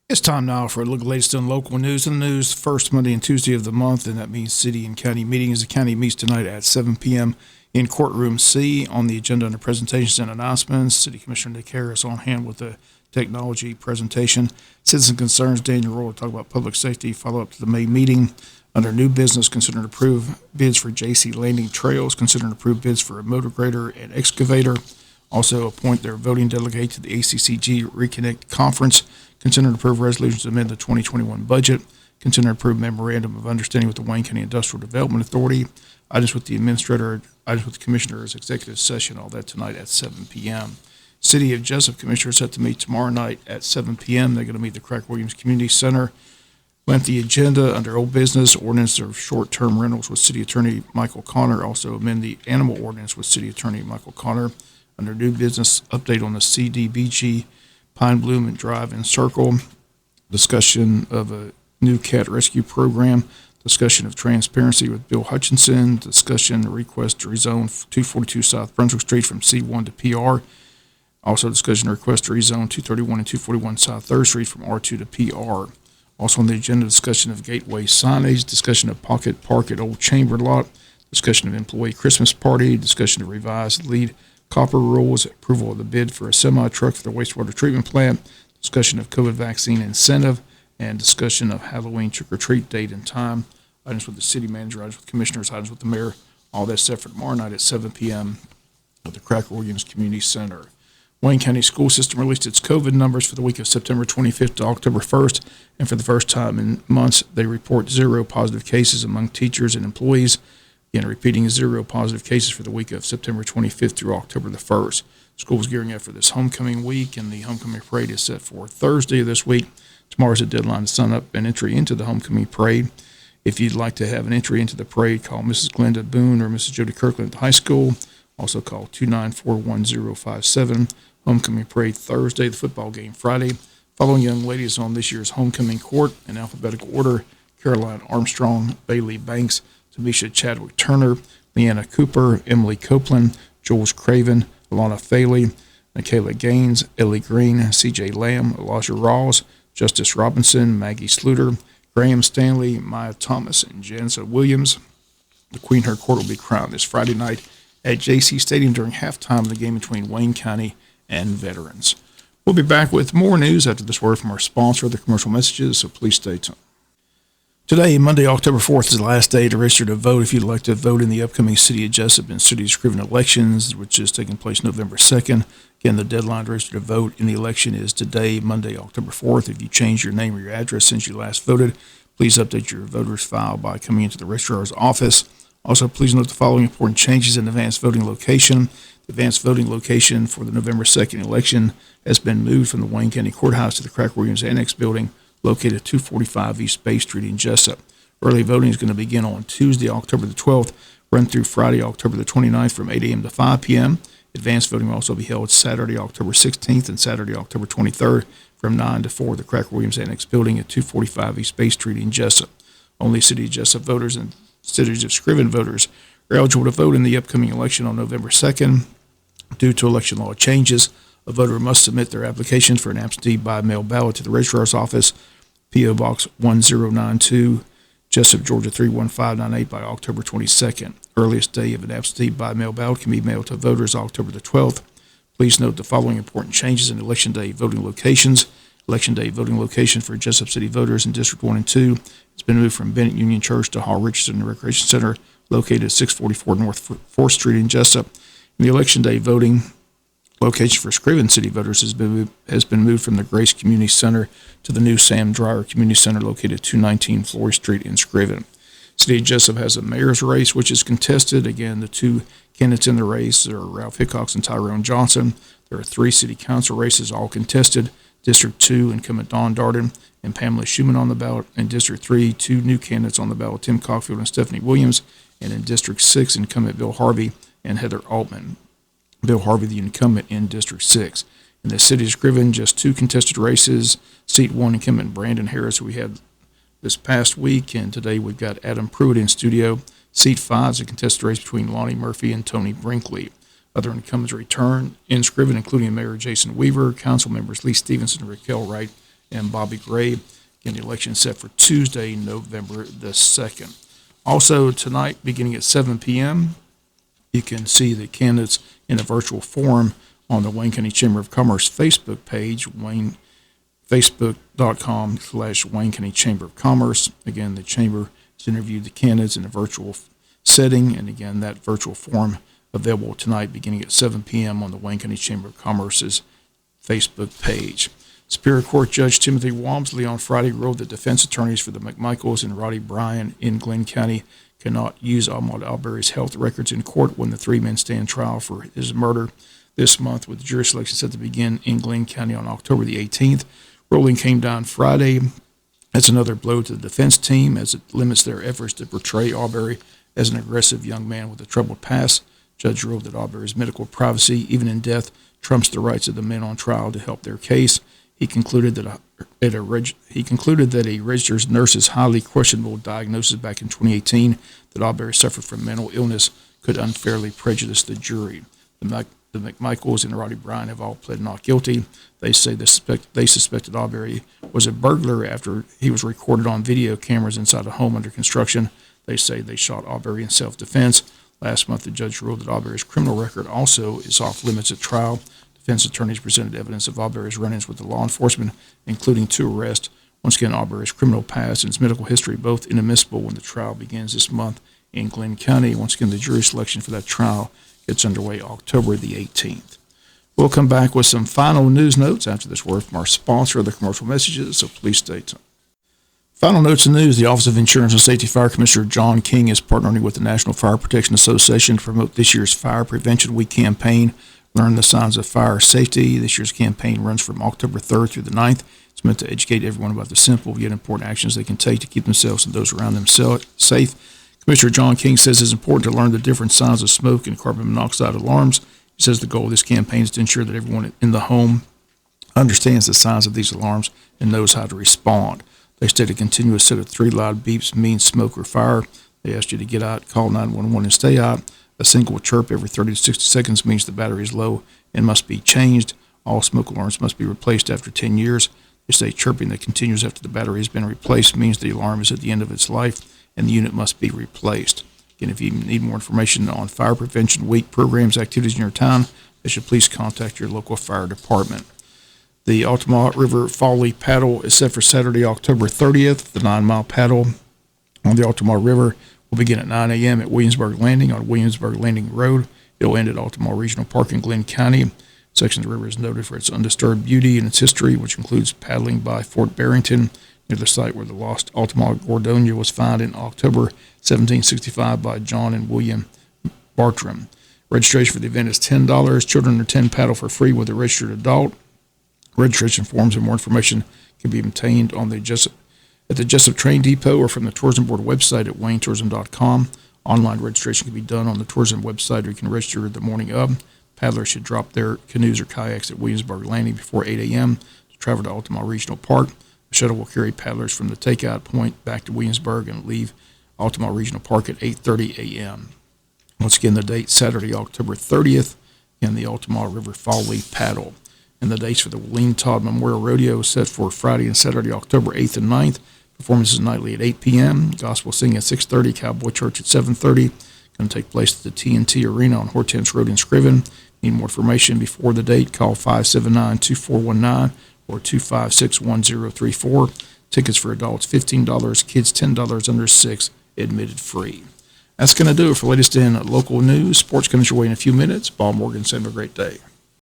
It's time now for a look at the latest on local news. In the news, first Monday and Tuesday of the month, and that means city and county meetings. The county meets tonight at 7 p.m. in courtroom C. On the agenda under presentations and announcements, City Commissioner Nick Harris on hand with the technology presentation. Citizen concerns, Daniel Roll will talk about public safety, follow up to the May meeting. Under new business, consider and approve bids for J.C. Landing Trails, consider and approve bids for a motor grader and excavator. Also appoint their voting delegate to the ACCG Reconnect Conference. Consider and approve resolutions to amend the 2021 budget. Consider and approve memorandum of understanding with the Wayne County Industrial Development Authority. Items with the administrator, items with the commissioners, executive session, all that tonight at 7 p.m. City of Jesup commissioners set to meet tomorrow night at 7 p.m. They're going to meet at the Craig Williams Community Center. Went the agenda under old business, ordinance of short-term rentals with City Attorney Michael Connor. Also amend the animal ordinance with City Attorney Michael Connor. Under new business, update on the CDBG Pine Bloom and Drive and Circle, discussion of a new cat rescue program, discussion of transparency with Bill Hutchinson, discussion request to rezone 242 South Brunswick Street from C1 to PR. Also discussion request to rezone 231 and 241 South 3rd Street from R2 to PR. Also on the agenda, discussion of gateway signage, discussion of Pocket Park at Old Chamber Lot, discussion of employee Christmas party, discussion of revised lead copper rules, approval of the bid for a semi-truck for the wastewater treatment plant, discussion of COVID vaccine incentive, and discussion of Halloween trick-or-treat date and time. Items with the city manager, items with commissioners, items with the mayor, all that set for tomorrow night at 7 p.m. at the Craig Williams Community Center. Wayne County School System released its COVID numbers for the week of September 25th to October 1st, and for the first time in months, they report 0 positive cases among teachers and employees. Again, repeating 0 positive cases for the week of September 25th through October the 1st. School's gearing up for this homecoming week, and the homecoming parade is set for Thursday of this week. Tomorrow's the deadline to sign up an entry into the homecoming parade. If you'd like to have an entry into the parade, call Mrs. Glenda Boone or Mrs. Jody Kirkland at the high school. Also call 294-1057. Homecoming parade Thursday, the football game Friday. Following young ladies on this year's homecoming court in alphabetical order: Caroline Armstrong, Bailey Banks, Tamisha Chadwick Turner, Leanna Cooper, Emily Copeland, Jules Craven, Alana Faley, Michaela Gaines, Ellie Green, C.J. Lamb, Elijah Rawls, Justice Robinson, Maggie Sluter, Graham Stanley, Maya Thomas, and Janice Williams. The Queen Her Court will be crowned this Friday night at JC Stadium during halftime of the game between Wayne County and Veterans. We'll be back with more news after this word from our sponsor, the commercial messages, so please stay tuned. Today, Monday, October 4th, is the last day to register to vote if you'd like to vote in the upcoming City of Jesup and City of Scriven elections, which is taking place November 2nd. Again, the deadline to register to vote in the election is today, Monday, October 4th. If you change your name or your address since you last voted, please update your voter's file by coming into the registrar's office. Also, please note the following important changes in advanced voting location. The advanced voting location for the November 2nd election has been moved from the Wayne County Courthouse to the Craig Williams Annex Building, located at 245 East Bay Street in Jesup. Early voting is going to begin on Tuesday, October the 12th, run through Friday, October the 29th from 8 a.m. to 5 p.m. Advanced voting will also be held Saturday, October 16th and Saturday, October 23rd from 9 to 4 at the Craig Williams Annex Building at 245 East Bay Street in Jesup. Only City of Jesup voters and Cities of Scriven voters are eligible to vote in the upcoming election on November 2nd. Due to election law changes, a voter must submit their application for an absentee by mail ballot to the registrar's office, P.O. Box 1092, Jesup, Georgia 31598 by October 22nd. Earliest day of an absentee by mail ballot can be mailed to voters October the 12th. Please note the following important changes in Election Day voting locations. Election Day voting location for Jesup City voters in District 1 and 2 has been moved from Bennett Union Church to Hall Richardson Recreation Center, located at 644 North 4th Street in Jesup. And the Election Day voting location for Scriven City voters has been moved from the Grace Community Center to the new Sam Dreyer Community Center, located at 219 Flory Street in Scriven. City of Jesup has a mayor's race, which is contested. Again, the two candidates in the race are Ralph Hickox and Tyrone Johnson. There are 3 city council races, all contested. District 2, incumbent Don Darden and Pamela Schumann on the ballot. In District 3, 2 new candidates on the ballot, Tim Cockfield and Stephanie Williams. And in District 6, incumbent Bill Harvey and Heather Altman. Bill Harvey, the incumbent in District 6. In the City of Scriven, just 2 contested races. Seat 1, incumbent Brandon Harris, who we had this past week, and today we've got Adam Pruitt in studio. Seat 5 is a contested race between Lonnie Murphy and Tony Brinkley. Other incumbents return in Scriven, including Mayor Jason Weaver, council members Lee Stevenson, Raquel Wright, and Bobby Gray. Again, the election is set for Tuesday, November the 2nd. Also, tonight, beginning at 7 p.m., you can see the candidates in a virtual forum on the Wayne County Chamber of Commerce Facebook page, facebook.com/Wayne County Chamber of Commerce. Again, the chamber has interviewed the candidates in a virtual setting, and again, that virtual forum available tonight beginning at 7 p.m. on the Wayne County Chamber of Commerce's Facebook page. Superior Court Judge Timothy Walmsley on Friday ruled that defense attorneys for the McMichaels and Roddy Bryan in Glenn County cannot use Ahmaud Arbery's health records in court when the three men stand trial for his murder this month, with the jury selection set to begin in Glenn County on October the 18th. Ruling came down Friday. That's another blow to the defense team as it limits their efforts to portray Arbery as an aggressive young man with a troubled past. Judge ruled that Arbery's medical privacy, even in death, trumps the rights of the men on trial to help their case. He concluded that a registered nurse's highly questionable diagnosis back in 2018 that Arbery suffered from mental illness could unfairly prejudice the jury. The McMichaels and Roddy Bryan have all pled not guilty. They say they suspected Arbery was a burglar after he was recorded on video cameras inside a home under construction. They say they shot Arbery in self-defense. Last month, the judge ruled that Arbery's criminal record also is off limits at trial. Defense attorneys presented evidence of Arbery's run-ins with the law enforcement, including 2 arrests. Once again, Arbery's criminal past and his medical history both inadmissible when the trial begins this month in Glenn County. Once again, the jury selection for that trial gets underway October the 18th. We'll come back with some final news notes after this word from our sponsor of the commercial messages, so please stay tuned. Final notes and news. The Office of Insurance and Safety Fire Commissioner John King is partnering with the National Fire Protection Association to promote this year's Fire Prevention Week campaign, Learn the Signs of Fire Safety. This year's campaign runs from October 3rd through the 9th. It's meant to educate everyone about the simple yet important actions they can take to keep themselves and those around them safe. Commissioner John King says it's important to learn the different signs of smoke and carbon monoxide alarms. He says the goal of this campaign is to ensure that everyone in the home understands the signs of these alarms and knows how to respond. They state a continuous set of 3 loud beeps means smoke or fire. They ask you to get out, call 911, and stay out. A single chirp every 30 to 60 seconds means the battery is low and must be changed. All smoke alarms must be replaced after 10 years. They say chirping that continues after the battery has been replaced means the alarm is at the end of its life and the unit must be replaced. Again, if you need more information on Fire Prevention Week programs, activities in your town, they should please contact your local fire department. The Altamont River Folly Paddle is set for Saturday, October 30th. The 9-mile paddle on the Altamont River will begin at 9 a.m. at Williamsburg Landing on Williamsburg Landing Road. It will end at Altamont Regional Park in Glenn County. Section of the river is noted for its undisturbed beauty and its history, which includes paddling by Fort Barrington, near the site where the lost Altamont Gordonia was found in October 1765 by John and William Bartram. Registration for the event is $10. Children under 10 paddle for free with a registered adult. Registration forms and more information can be obtained on at the Jesup Train Depot or from the Tourism Board website at waynetourism.com. Online registration can be done on the tourism website, or you can register the morning of. Paddlers should drop their canoes or kayaks at Williamsburg Landing before 8 a.m. to travel to Altamont Regional Park. The shuttle will carry paddlers from the takeout point back to Williamsburg and leave Altamont Regional Park at 8:30 a.m. Once again, the date, Saturday, October 30th, in the Altamont River Folly Paddle. And the dates for the Lean Todd Memorial Rodeo is set for Friday and Saturday, October 8th and 9th. Performances nightly at 8 p.m. Gospel singing at 6:30. Cowboy Church at 7:30. Going to take place at the TNT Arena on Hortense Road in Scriven. Need more information before the date? Call 579-2419 or 256-1034. Tickets for adults $15, kids $10, under 6, admitted free. That's going to do it for latest in local news. Sports comes your way in a few minutes. Bob Morgan, have a great day.